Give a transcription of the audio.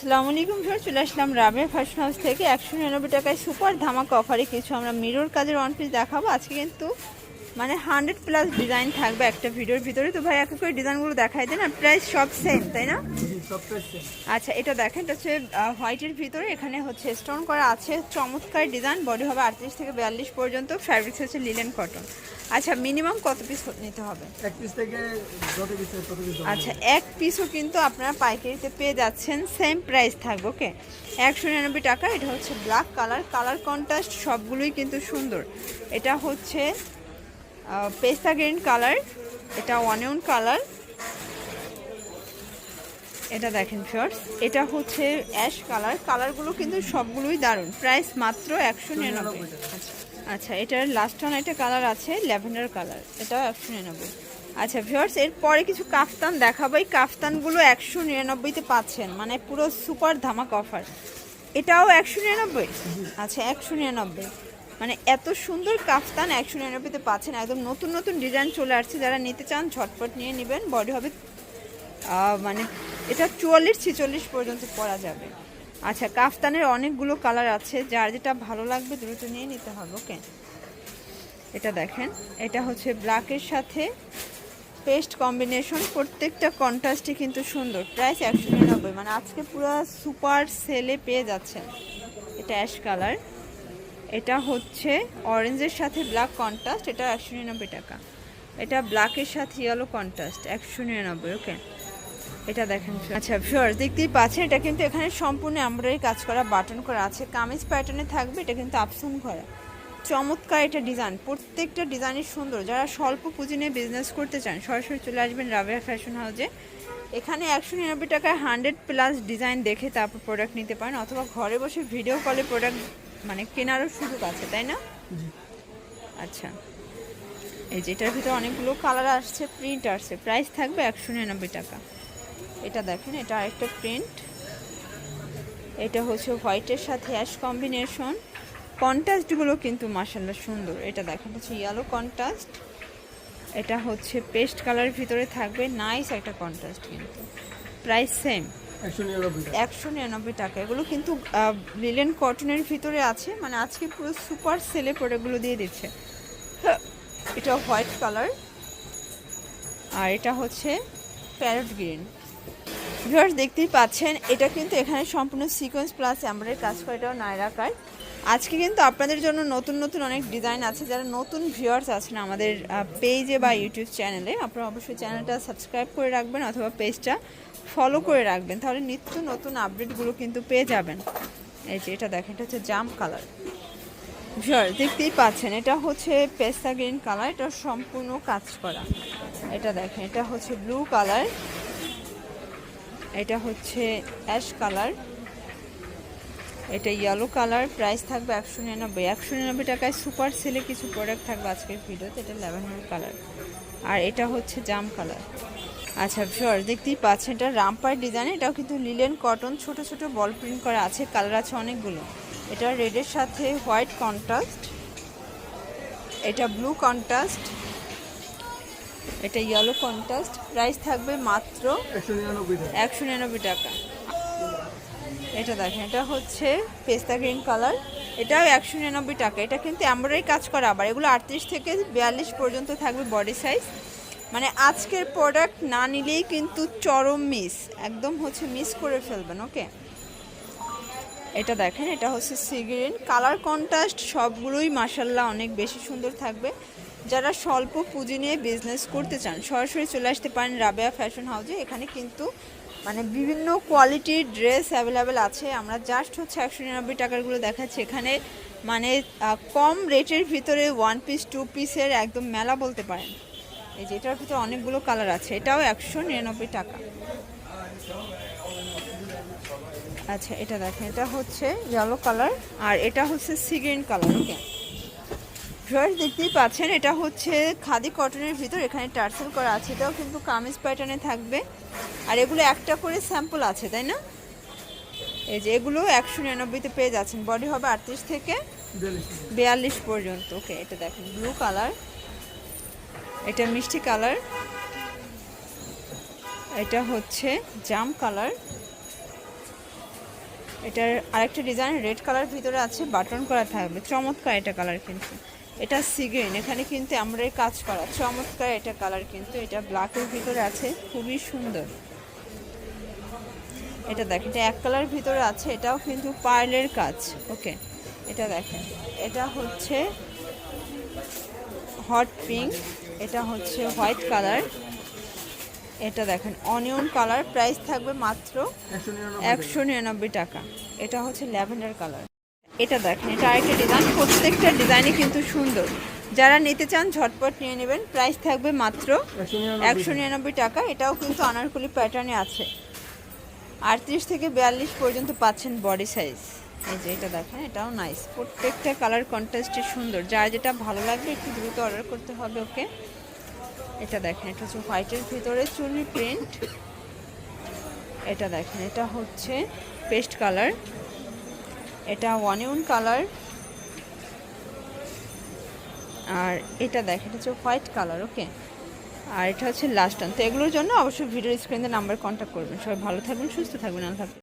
আসসালামু আলাইকুম ভিউয়ার, চলে আসলাম রাবেয়া ফ্যাশন হাউস থেকে 199 টাকায় সুপার ধামাকা অফারে কিছু আমরা মিরর কাজের ওয়ান পিস দেখাবো। আজকে কিন্তু মানে 100+ ডিজাইন থাকবে একটা ভিডিওর ভিতরে। তো ভাই এক এক করে ডিজাইনগুলো দেখাই দেন, আর প্রাইস সব সেম তাই না? আচ্ছা, এটা দেখেন, এটা হচ্ছে হোয়াইটের ভিতরে, এখানে হচ্ছে স্টোন করা আছে, চমৎকার ডিজাইন। বডি হবে 38 থেকে 42 পর্যন্ত, ফ্যাব্রিক্স হচ্ছে লিলেন কটন। আচ্ছা, মিনিমাম কত পিস নিতে হবে? এক পিস থেকে যত পিস তত পিস। আচ্ছা, এক পিসও কিন্তু আপনারা পাইকারিতে পেয়ে যাচ্ছেন, সেম প্রাইস থাকবে। ওকে, 199 টাকা। এটা হচ্ছে ব্ল্যাক কালার, কালার কন্ট্রাস্ট সবগুলোই কিন্তু সুন্দর। এটা হচ্ছে পেস্তা গ্রিন কালার, এটা অনিয়ন কালার, এটা দেখেন ফিওর্স, এটা হচ্ছে অ্যাশ কালার। কালারগুলো কিন্তু সবগুলোই দারুণ। প্রাইস মাত্র 199। আচ্ছা, এটার লাস্ট ওয়ান একটা কালার আছে ল্যাভেন্ডার কালার, এটাও 199। আচ্ছা ভিউয়ার্স, এরপরে কিছু কাফতান দেখাবো। এই কাফতানগুলো 199-তে পাচ্ছেন, মানে পুরো সুপার ধামাক অফার। এটাও 199। আচ্ছা, 199, মানে এত সুন্দর কাফতান 199-তে পাচ্ছেন। একদম নতুন নতুন ডিজাইন চলে আসছে, যারা নিতে চান ঝটপট নিয়ে নেবেন। বডি হবে মানে এটা 44-46 পর্যন্ত পরা যাবে। আচ্ছা, কাফতানের অনেকগুলো কালার আছে, যার যেটা ভালো লাগবে দ্রুত নিয়ে নিতে হবে। ওকে, এটা দেখেন, এটা হচ্ছে ব্ল্যাকের সাথে পেস্ট কম্বিনেশন, প্রত্যেকটা কন্ট্রাস্টই কিন্তু সুন্দর। প্রাইস 199, মানে আজকে পুরো সুপার সেলে পেয়ে যাচ্ছেন। এটা অ্যাশ কালার, এটা হচ্ছে অরেঞ্জের সাথে ব্ল্যাক কন্ট্রাস্ট, এটা 199 টাকা। এটা ব্ল্যাকের সাথে ইয়েলো কন্ট্রাস্ট, 199। ওকে, এটা দেখেন। আচ্ছা ভিউয়ার্স, দেখতেই পাচ্ছেন, এটা কিন্তু এখানে সম্পূর্ণ এমব্রয়ডারি কাজ করা, বাটন করা আছে, কামিজ প্যাটার্নে থাকবে। এটা কিন্তু আপসুন করা, চমৎকার এটা ডিজাইন। প্রত্যেকটা ডিজাইনই সুন্দর। যারা স্বল্প পুঁজি নিয়ে বিজনেস করতে চান সরাসরি চলে আসবেন রাবেয়া ফ্যাশন হাউসে। এখানে 199 টাকায় 100+ ডিজাইন দেখে তারপর প্রোডাক্ট নিতে পারেন, অথবা ঘরে বসে ভিডিও কলে প্রোডাক্ট মানে কেনারও সুযোগ আছে, তাই না? আচ্ছা, এই যে এটার ভিতরে অনেকগুলো কালার আসছে, প্রিন্ট আসছে। প্রাইস থাকবে 199 টাকা। এটা দেখেন, এটা আরেকটা প্রিন্ট, এটা হচ্ছে হোয়াইটের সাথে অ্যাশ কম্বিনেশন। কন্ট্রাস্টগুলো কিন্তু মাশাআল্লাহ সুন্দর। এটা দেখেন, হচ্ছে ইয়েলো কন্ট্রাস্ট, এটা হচ্ছে পেস্ট কালারের ভিতরে থাকবে, নাইস একটা কন্ট্রাস্ট। কিন্তু প্রাইস সেম 199 টাকা। এগুলো কিন্তু লিলেন কটনের ভিতরে আছে, মানে আজকে পুরো সুপার সেলে প্রোডাক্টগুলো দিয়ে দিচ্ছে। এটা হোয়াইট কালার, আর এটা হচ্ছে প্যারট গ্রিন। ভিউয়ার্স, দেখতেই পাচ্ছেন, এটা কিন্তু এখানে সম্পূর্ণ সিকোয়েন্স প্লাস এমব্রয়ডারি কাজ করে, এটাও নায়রা কাট। আজকে কিন্তু আপনাদের জন্য নতুন নতুন অনেক ডিজাইন আছে। যারা নতুন ভিউয়ার্স আছেন আমাদের পেজে বা ইউটিউব চ্যানেলে, আপনারা অবশ্যই চ্যানেলটা সাবস্ক্রাইব করে রাখবেন অথবা পেজটা ফলো করে রাখবেন, তাহলে নিত্য নতুন আপডেটগুলো কিন্তু পেয়ে যাবেন। এই যে এটা দেখেন, এটা হচ্ছে জাম কালার। ভিউয়ার্স, দেখতেই পাচ্ছেন, এটা হচ্ছে পেস্তা গ্রিন কালার, এটা সম্পূর্ণ কাজ করা। এটা দেখেন, এটা হচ্ছে ব্লু কালার, এটা হচ্ছে অ্যাশ কালার, এটা ইয়েলো কালার। প্রাইস থাকবে 199। 199 টাকায় সুপার সেলে কিছু প্রোডাক্ট থাকবে আজকের ভিডিওতে। এটা ল্যাভেন্ডার কালার, আর এটা হচ্ছে জাম কালার। আচ্ছা ভিউয়ার্স, দেখতেই পাচ্ছেন, এটা রামপার ডিজাইন, এটাও কিন্তু লিলেন কটন, ছোট ছোট বল প্রিন্ট করা আছে, কালার আছে অনেকগুলো। এটা রেডের সাথে হোয়াইট কন্ট্রাস্ট, এটা ব্লু কন্ট্রাস্ট, এটা ইয়েলো কন্ট্রাস্ট। প্রাইস থাকবে মাত্র 199 টাকা। এটা দেখেন, এটা হচ্ছে পেস্তা গ্রিন কালার, এটাও 199 টাকা। এটা কিন্তু এমব্রয়ডারি কাজ করা, আবার এগুলো 38 থেকে 42 পর্যন্ত থাকবে বডি সাইজ। মানে আজকের প্রোডাক্ট না নিলেই কিন্তু চরম মিস, একদম হচ্ছে মিস করে ফেলবেন। ওকে, এটা দেখেন, এটা হচ্ছে সি গ্রিন কালার, কন্ট্রাস্ট সবগুলোই মাশাআল্লাহ অনেক বেশি সুন্দর থাকবে। যারা স্বল্প পুঁজি নিয়ে বিজনেস করতে চান সরাসরি চলে আসতে পারেন রাবেয়া ফ্যাশন হাউসে। এখানে কিন্তু মানে বিভিন্ন কোয়ালিটির ড্রেস অ্যাভেলেবেল আছে। আমরা জাস্ট হচ্ছে 199 টাকারগুলো দেখাচ্ছি। এখানে মানে কম রেটের ভিতরে ওয়ান পিস টু পিসের একদম মেলা বলতে পারেন। এই যে এটার ভিতরে অনেকগুলো কালার আছে, এটাও 199 টাকা। আচ্ছা, এটা দেখেন, এটা হচ্ছে ইয়েলো কালার, আর এটা হচ্ছে sea green colour. Okay viewers, দেখতেই পাচ্ছেন, এটা হচ্ছে খাদি কটনের ভিতর, এখানে টার্সেল করা আছে, এটাও কিন্তু কামিজ প্যাটার্নে থাকবে। আর এগুলো একটা করে স্যাম্পল আছে, তাই না? এই যে এগুলো 199-তে পেয়ে যাচ্ছেন। বডি হবে 38 থেকে 42 পর্যন্ত। ওকে, এটা দেখেন ব্লু কালার, এটা মিষ্টি কালার, এটা হচ্ছে জাম কালার, এটার আরেকটা ডিজাইন রেড কালার ভিতরে আছে, বাটন করা থাকবে, চমৎকার এটা কালার কিন্তু। এটা সি গ্রিন, এখানে কিন্তু আমরা কাজ করা, চমৎকার এটা কালার কিন্তু। এটা ব্ল্যাকের ভিতরে আছে, খুবই সুন্দর। এটা দেখেন, এটা এক কালার ভিতরে আছে, এটাও কিন্তু পার্লের কাজ। ওকে, এটা দেখেন, এটা হচ্ছে হট পিঙ্ক, এটা হচ্ছে হোয়াইট কালার। এটা দেখেন অনিয়ন কালার, প্রাইস থাকবে মাত্র 199 টাকা। এটা হচ্ছে ল্যাভেন্ডার কালার। এটা দেখেন, এটা আরেকটা ডিজাইন, প্রত্যেকটা ডিজাইনই কিন্তু সুন্দর। যারা নিতে চান ঝটপট নিয়ে নেবেন, প্রাইস থাকবে মাত্র 199 টাকা। এটাও কিন্তু আনারকলি প্যাটার্নে আছে, 38 থেকে 42 পর্যন্ত পাচ্ছেন বডি সাইজ। এই যে এটা দেখেন, এটাও নাইস, প্রত্যেকটা কালার কন্ট্রাস্টে সুন্দর। যার যেটা ভালো লাগবে একটু দ্রুত অর্ডার করতে হবে। ওকে, এটা দেখেন, এটা হচ্ছে হোয়াইটের ভিতরে চুনি প্রিন্ট। এটা দেখেন, এটা হচ্ছে পেস্ট কালার, এটা অনিয়ন কালার। আর এটা দেখেন, এটা হচ্ছে হোয়াইট কালার। ওকে, আর এটা হচ্ছে লাস্ট টান। তো এগুলোর জন্য অবশ্যই ভিডিও স্ক্রিনে নাম্বার কন্ট্যাক্ট করবেন। সবাই ভালো থাকবেন, সুস্থ থাকবেন, আল্লাহ হাফেজ।